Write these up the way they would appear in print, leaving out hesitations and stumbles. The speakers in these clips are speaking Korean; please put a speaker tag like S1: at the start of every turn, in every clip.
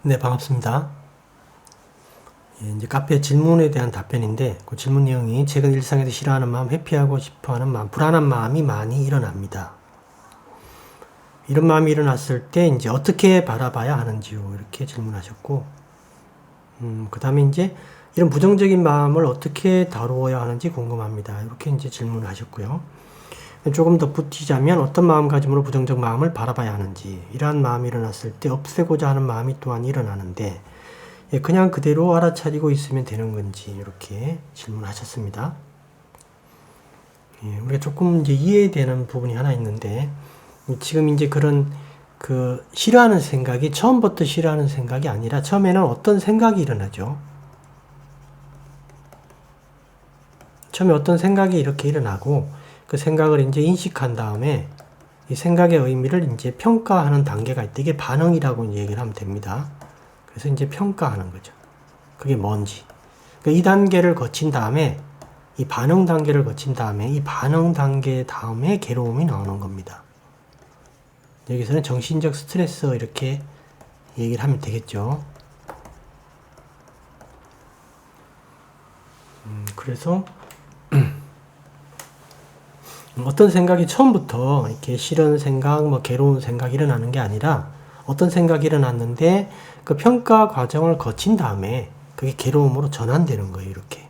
S1: 네, 반갑습니다. 이제 카페 질문에 대한 답변인데, 그 질문 내용이 최근 일상에서 싫어하는 마음, 회피하고 싶어하는 마음, 불안한 마음이 많이 일어납니다. 이런 마음이 일어났을 때 이제 어떻게 바라봐야 하는지요? 이렇게 질문하셨고, 그 다음에 이제 이런 부정적인 마음을 어떻게 다루어야 하는지 궁금합니다. 이렇게 이제 질문을 하셨고요. 조금 덧붙이자면 어떤 마음가짐으로 부정적 마음을 바라봐야 하는지, 이러한 마음이 일어났을 때 없애고자 하는 마음이 또한 일어나는데, 그냥 그대로 알아차리고 있으면 되는 건지 이렇게 질문하셨습니다. 우리가 조금 이제 이해되는 부분이 하나 있는데, 지금 이제 그런 싫어하는 생각이 처음부터 싫어하는 생각이 아니라 처음에는 어떤 생각이 일어나죠. 처음에 어떤 생각이 이렇게 일어나고 그 생각을 이제 인식한 다음에 이 생각의 의미를 이제 평가하는 단계가 있다. 이게 반응이라고 이제 얘기를 하면 됩니다. 그래서 이제 평가하는 거죠. 그게 뭔지. 그러니까 이 단계를 거친 다음에 이 반응 단계를 거친 다음에 이 반응 단계 다음에 괴로움이 나오는 겁니다. 여기서는 정신적 스트레스 이렇게 얘기를 하면 되겠죠. 그래서 어떤 생각이 처음부터 이렇게 싫은 생각, 뭐 괴로운 생각이 일어나는 게 아니라 어떤 생각이 일어났는데 그 평가 과정을 거친 다음에 그게 괴로움으로 전환되는 거예요. 이렇게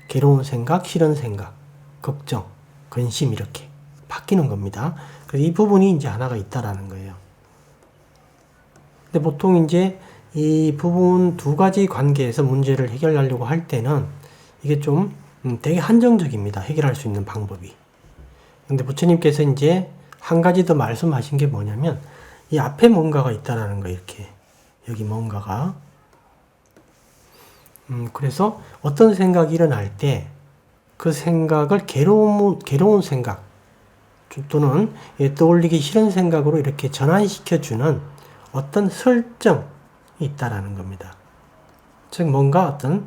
S1: 괴로운 생각, 싫은 생각, 걱정, 근심 이렇게 바뀌는 겁니다. 그래서 이 부분이 이제 하나가 있다라는 거예요. 근데 보통 이제 이 부분 두 가지 관계에서 문제를 해결하려고 할 때는 이게 좀 되게 한정적입니다. 해결할 수 있는 방법이. 근데 부처님께서 이제 한 가지 더 말씀하신 게 뭐냐면 이 앞에 뭔가가 있다라는 거예요. 이렇게 여기 뭔가가. 그래서 어떤 생각이 일어날 때 그 생각을 괴로운 생각 또는 떠올리기 싫은 생각으로 이렇게 전환시켜주는 어떤 설정이 있다라는 겁니다. 즉 뭔가 어떤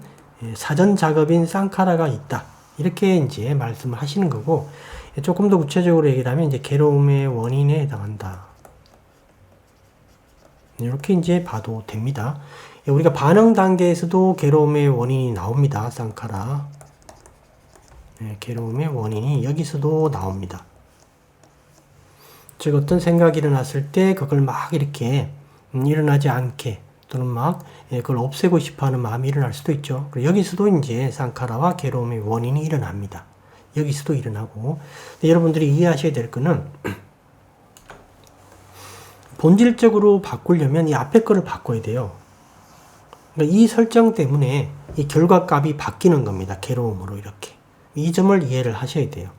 S1: 사전 작업인 쌍카라가 있다. 이렇게 이제 말씀을 하시는 거고, 조금 더 구체적으로 얘기를 하면 이제 괴로움의 원인에 해당한다. 이렇게 이제 봐도 됩니다. 우리가 반응 단계에서도 괴로움의 원인이 나옵니다. 쌍카라. 괴로움의 원인이 여기서도 나옵니다. 즉 어떤 생각이 일어났을 때 그걸 막 이렇게 일어나지 않게 또는 막 그걸 없애고 싶어하는 마음이 일어날 수도 있죠. 여기서도 이제 쌍카라와 괴로움의 원인이 일어납니다. 여기서도 일어나고, 여러분들이 이해하셔야 될 거는 본질적으로 바꾸려면 이 앞에 거를 바꿔야 돼요. 그러니까 이 설정 때문에 이 결과값이 바뀌는 겁니다. 괴로움으로 이렇게. 이 점을 이해를 하셔야 돼요.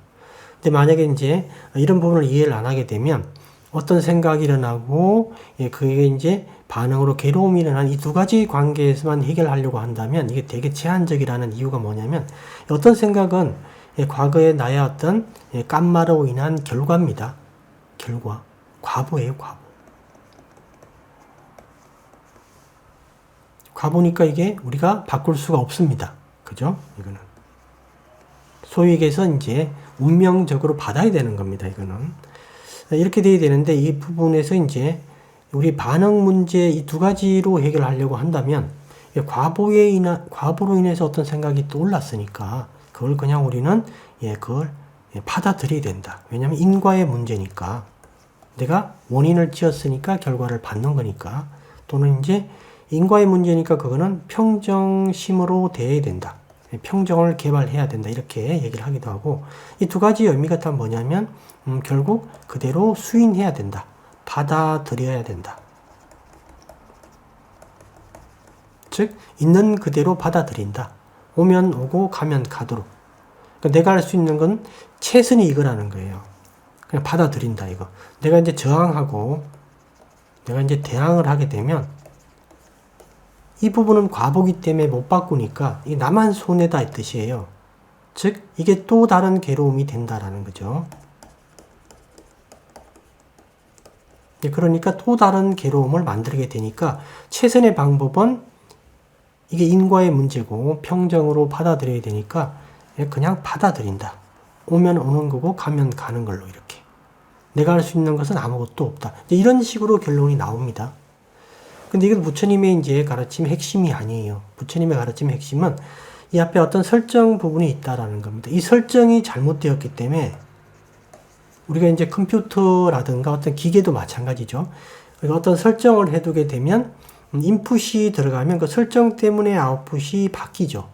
S1: 근데 만약에 이제 이런 부분을 이해를 안 하게 되면 어떤 생각이 일어나고 그게 이제 반응으로 괴로움이 일어난 이 두 가지 관계에서만 해결하려고 한다면 이게 되게 제한적이라는 이유가 뭐냐면 어떤 생각은 과거에 나의 어떤 깜마로 인한 결과입니다. 결과. 과보예요, 과보. 과보니까 이게 우리가 바꿀 수가 없습니다. 그죠? 이거는. 소위 얘기해서 이제 운명적으로 받아야 되는 겁니다. 이거는. 이렇게 돼야 되는데 이 부분에서 이제 우리 반응 문제 이 두 가지로 해결하려고 한다면 과보로 인해서 어떤 생각이 떠올랐으니까 그걸 그냥 우리는 그걸 받아들여야 된다. 왜냐하면 인과의 문제니까. 내가 원인을 지었으니까 결과를 받는 거니까. 또는 이제 인과의 문제니까 그거는 평정심으로 대해야 된다. 평정을 개발해야 된다. 이렇게 얘기를 하기도 하고, 이 두 가지 의미가 다 뭐냐면 결국 그대로 수인해야 된다. 받아들여야 된다. 즉 있는 그대로 받아들인다. 오면 오고 가면 가도록. 그러니까 내가 할 수 있는 건 최선이 이거라는 거예요. 그냥 받아들인다 이거. 내가 이제 저항하고 내가 이제 대항을 하게 되면 이 부분은 과보기 때문에 못 바꾸니까 이 나만 손해다 이 뜻이에요. 즉 이게 또 다른 괴로움이 된다라는 거죠. 그러니까 또 다른 괴로움을 만들게 되니까 최선의 방법은 이게 인과의 문제고 평정으로 받아들여야 되니까 그냥 받아들인다. 오면 오는 거고 가면 가는 걸로 이렇게. 내가 할 수 있는 것은 아무것도 없다. 이런 식으로 결론이 나옵니다. 근데 이건 부처님의 이제 가르침 핵심이 아니에요. 부처님의 가르침 핵심은 이 앞에 어떤 설정 부분이 있다라는 겁니다. 이 설정이 잘못되었기 때문에 우리가 이제 컴퓨터라든가 어떤 기계도 마찬가지죠. 어떤 설정을 해두게 되면 인풋이 들어가면 그 설정 때문에 아웃풋이 바뀌죠.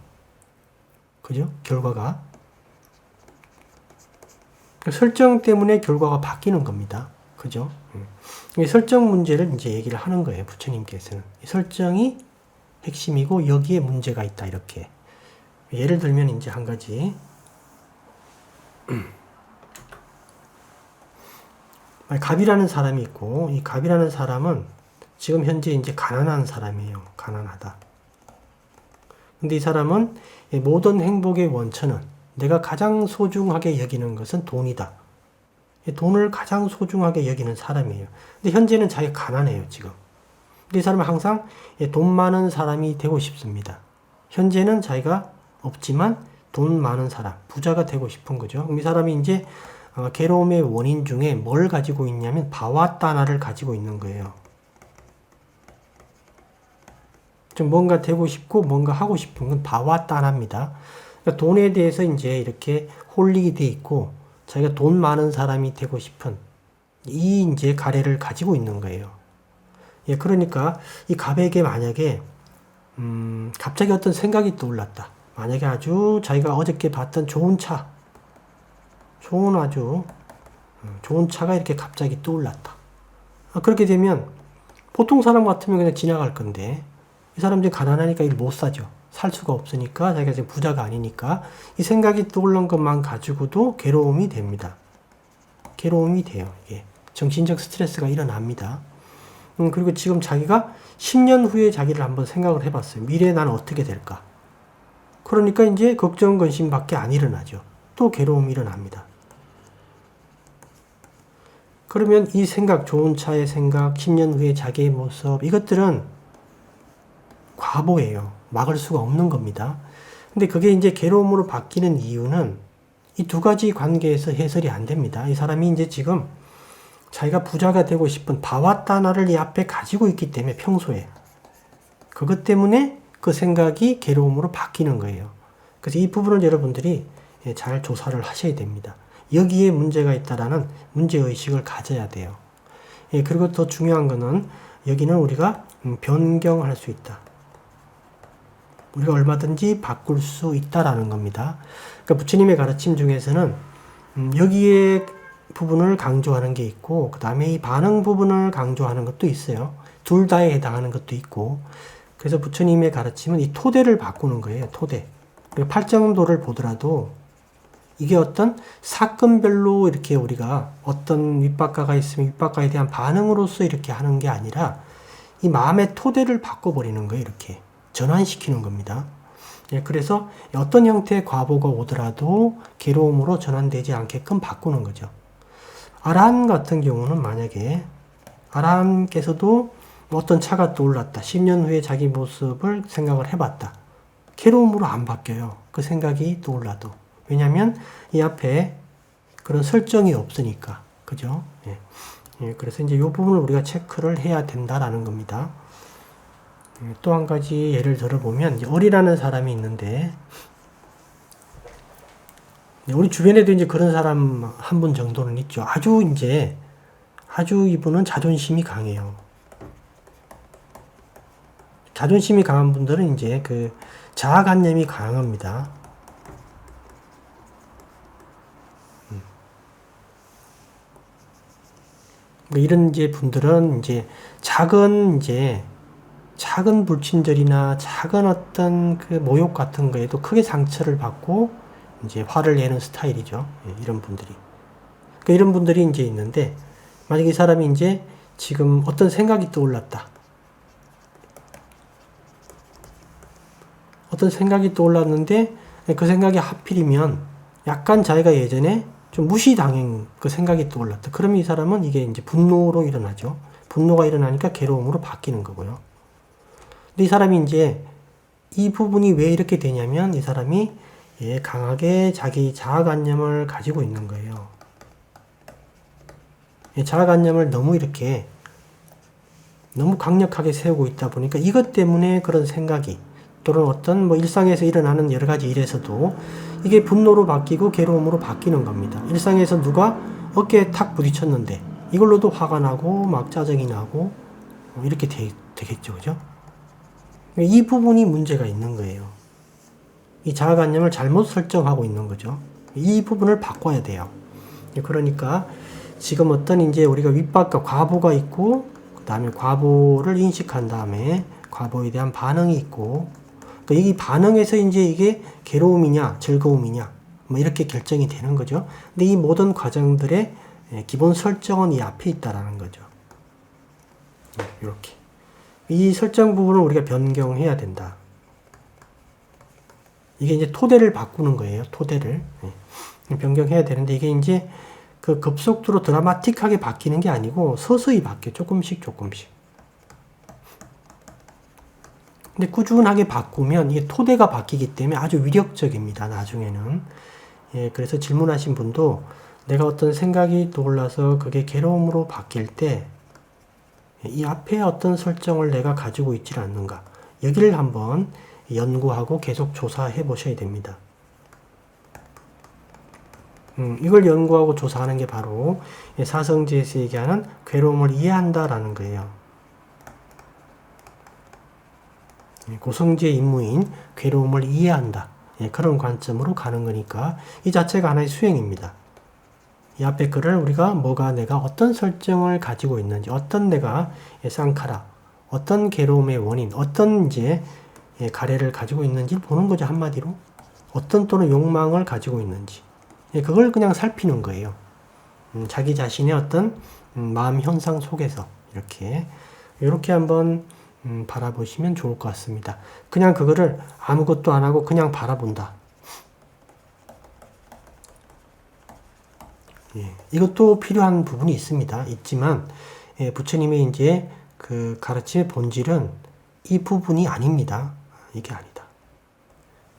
S1: 그죠? 결과가. 그 설정 때문에 결과가 바뀌는 겁니다. 그죠? 이 설정 문제를 이제 얘기를 하는 거예요. 부처님께서는. 이 설정이 핵심이고 여기에 문제가 있다. 이렇게. 예를 들면 이제 한 가지. 갑이라는 사람이 있고 이 갑이라는 사람은 지금 현재 이제 가난한 사람이에요. 가난하다. 근데 이 사람은 모든 행복의 원천은 내가 가장 소중하게 여기는 것은 돈이다. 돈을 가장 소중하게 여기는 사람이에요. 근데 현재는 자기가 가난해요, 지금. 근데 이 사람은 항상 돈 많은 사람이 되고 싶습니다. 현재는 자기가 없지만 돈 많은 사람, 부자가 되고 싶은 거죠. 그럼 이 사람이 이제 괴로움의 원인 중에 뭘 가지고 있냐면 바와따나를 가지고 있는 거예요. 좀 뭔가 되고 싶고 뭔가 하고 싶은 건 바와따나입니다. 그러니까 돈에 대해서 이제 이렇게 홀릭이 돼 있고 자기가 돈 많은 사람이 되고 싶은 이 이제 가래를 가지고 있는 거예요. 예, 그러니까 이 갑에게 만약에 갑자기 어떤 생각이 떠올랐다. 만약에 아주 자기가 어저께 봤던 좋은 차, 아주 좋은 차가 이렇게 갑자기 떠올랐다. 그렇게 되면 보통 사람 같으면 그냥 지나갈 건데 이 사람들이 가난하니까 이걸 못 사죠. 살 수가 없으니까 자기가 지금 부자가 아니니까 이 생각이 떠오른 것만 가지고도 괴로움이 됩니다. 괴로움이 돼요. 이게 정신적 스트레스가 일어납니다. 그리고 지금 자기가 10년 후에 자기를 한번 생각을 해봤어요. 미래에 나는 어떻게 될까? 그러니까 이제 걱정, 근심밖에 안 일어나죠. 또 괴로움이 일어납니다. 그러면 이 생각, 좋은 차의 생각, 10년 후에 자기의 모습, 이것들은 과보예요. 막을 수가 없는 겁니다. 근데 그게 이제 괴로움으로 바뀌는 이유는 이 두 가지 관계에서 해설이 안 됩니다. 이 사람이 이제 지금 자기가 부자가 되고 싶은 바와따나를 이 앞에 가지고 있기 때문에 평소에 그것 때문에 그 생각이 괴로움으로 바뀌는 거예요. 그래서 이 부분을 여러분들이 잘 조사를 하셔야 됩니다. 여기에 문제가 있다라는 문제의식을 가져야 돼요. 그리고 더 중요한 거는 여기는 우리가 변경할 수 있다. 우리가 얼마든지 바꿀 수 있다라는 겁니다. 그러니까 부처님의 가르침 중에서는 여기에 부분을 강조하는 게 있고 그 다음에 이 반응 부분을 강조하는 것도 있어요. 둘 다에 해당하는 것도 있고 그래서 부처님의 가르침은 이 토대를 바꾸는 거예요. 토대. 팔정도를 보더라도 이게 어떤 사건별로 이렇게 우리가 어떤 윗박가가 있으면 윗박가에 대한 반응으로서 이렇게 하는 게 아니라 이 마음의 토대를 바꿔버리는 거예요. 이렇게 전환시키는 겁니다. 그래서 어떤 형태의 과보가 오더라도 괴로움으로 전환되지 않게끔 바꾸는 거죠. 아라한 같은 경우는 만약에 아라한께서도 어떤 차가 떠올랐다. 10년 후에 자기 모습을 생각을 해봤다. 괴로움으로 안 바뀌어요. 그 생각이 떠올라도. 왜냐하면 이 앞에 그런 설정이 없으니까. 그죠? 그래서 이제 이 부분을 우리가 체크를 해야 된다라는 겁니다. 또 한 가지 예를 들어보면 이제 어리라는 사람이 있는데 우리 주변에도 이제 그런 사람 한 분 정도는 있죠. 아주 이분은 자존심이 강해요. 자존심이 강한 분들은 이제 그 자아관념이 강합니다. 이런 이제 분들은 이제 작은 불친절이나 작은 어떤 그 모욕 같은 거에도 크게 상처를 받고 이제 화를 내는 스타일이죠. 이런 분들이. 그러니까 이런 분들이 이제 있는데 만약에 이 사람이 이제 지금 어떤 생각이 떠올랐다. 어떤 생각이 떠올랐는데 그 생각이 하필이면 약간 자기가 예전에 좀 무시당한 그 생각이 떠올랐다. 그러면 이 사람은 이게 이제 분노로 일어나죠. 분노가 일어나니까 괴로움으로 바뀌는 거고요. 근데 이 사람이 이제 이 부분이 왜 이렇게 되냐면 이 사람이 강하게 자기 자아관념을 가지고 있는 거예요. 자아관념을 너무 이렇게 너무 강력하게 세우고 있다 보니까 이것 때문에 그런 생각이 또는 어떤 뭐 일상에서 일어나는 여러 가지 일에서도 이게 분노로 바뀌고 괴로움으로 바뀌는 겁니다. 일상에서 누가 어깨에 탁 부딪혔는데 이걸로도 화가 나고 막 짜증이 나고 이렇게 되겠죠. 그죠? 이 부분이 문제가 있는 거예요. 이 자아관념을 잘못 설정하고 있는 거죠. 이 부분을 바꿔야 돼요. 그러니까 지금 어떤 이제 우리가 윗박과 과보가 있고 그 다음에 과보를 인식한 다음에 과보에 대한 반응이 있고 그러니까 이 반응에서 이제 이게 괴로움이냐 즐거움이냐 뭐 이렇게 결정이 되는 거죠. 근데 이 모든 과정들의 기본 설정은 이 앞에 있다라는 거죠. 이렇게 이 설정 부분을 우리가 변경해야 된다. 이게 이제 토대를 바꾸는 거예요. 토대를 변경해야 되는데 이게 이제 그 급속도로 드라마틱하게 바뀌는 게 아니고 서서히 바뀌어요. 조금씩. 근데 꾸준하게 바꾸면 이게 토대가 바뀌기 때문에 아주 위력적입니다. 나중에는. 그래서 질문하신 분도 내가 어떤 생각이 떠올라서 그게 괴로움으로 바뀔 때 이 앞에 어떤 설정을 내가 가지고 있지 않는가. 여기를 한번 연구하고 계속 조사해 보셔야 됩니다. 이걸 연구하고 조사하는 게 바로 사성제에서 얘기하는 괴로움을 이해한다라는 거예요. 고성지의 임무인 괴로움을 이해한다. 그런 관점으로 가는 거니까 이 자체가 하나의 수행입니다. 이 앞에 글을 우리가 내가 어떤 설정을 가지고 있는지, 어떤 내가 쌍카라, 어떤 괴로움의 원인, 어떤 이제 가래를 가지고 있는지 보는 거죠. 한마디로. 어떤 또는 욕망을 가지고 있는지. 그걸 그냥 살피는 거예요. 자기 자신의 어떤 마음 현상 속에서 이렇게 한번 바라보시면 좋을 것 같습니다. 그냥 그거를 아무것도 안 하고 그냥 바라본다. 이것도 필요한 부분이 있지만 부처님의 이제 그 가르침의 본질은 이 부분이 아닙니다. 이게 아니다.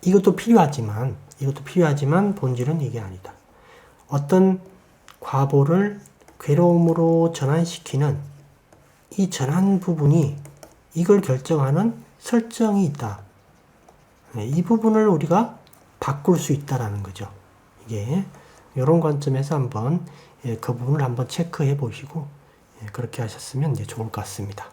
S1: 이것도 필요하지만 본질은 이게 아니다. 어떤 과보를 괴로움으로 전환시키는 이 전환 부분이 이걸 결정하는 설정이 있다. 이 부분을 우리가 바꿀 수 있다라는 거죠. 이게 이런 관점에서 한번 그 부분을 한번 체크해 보시고 그렇게 하셨으면 이제 좋을 것 같습니다.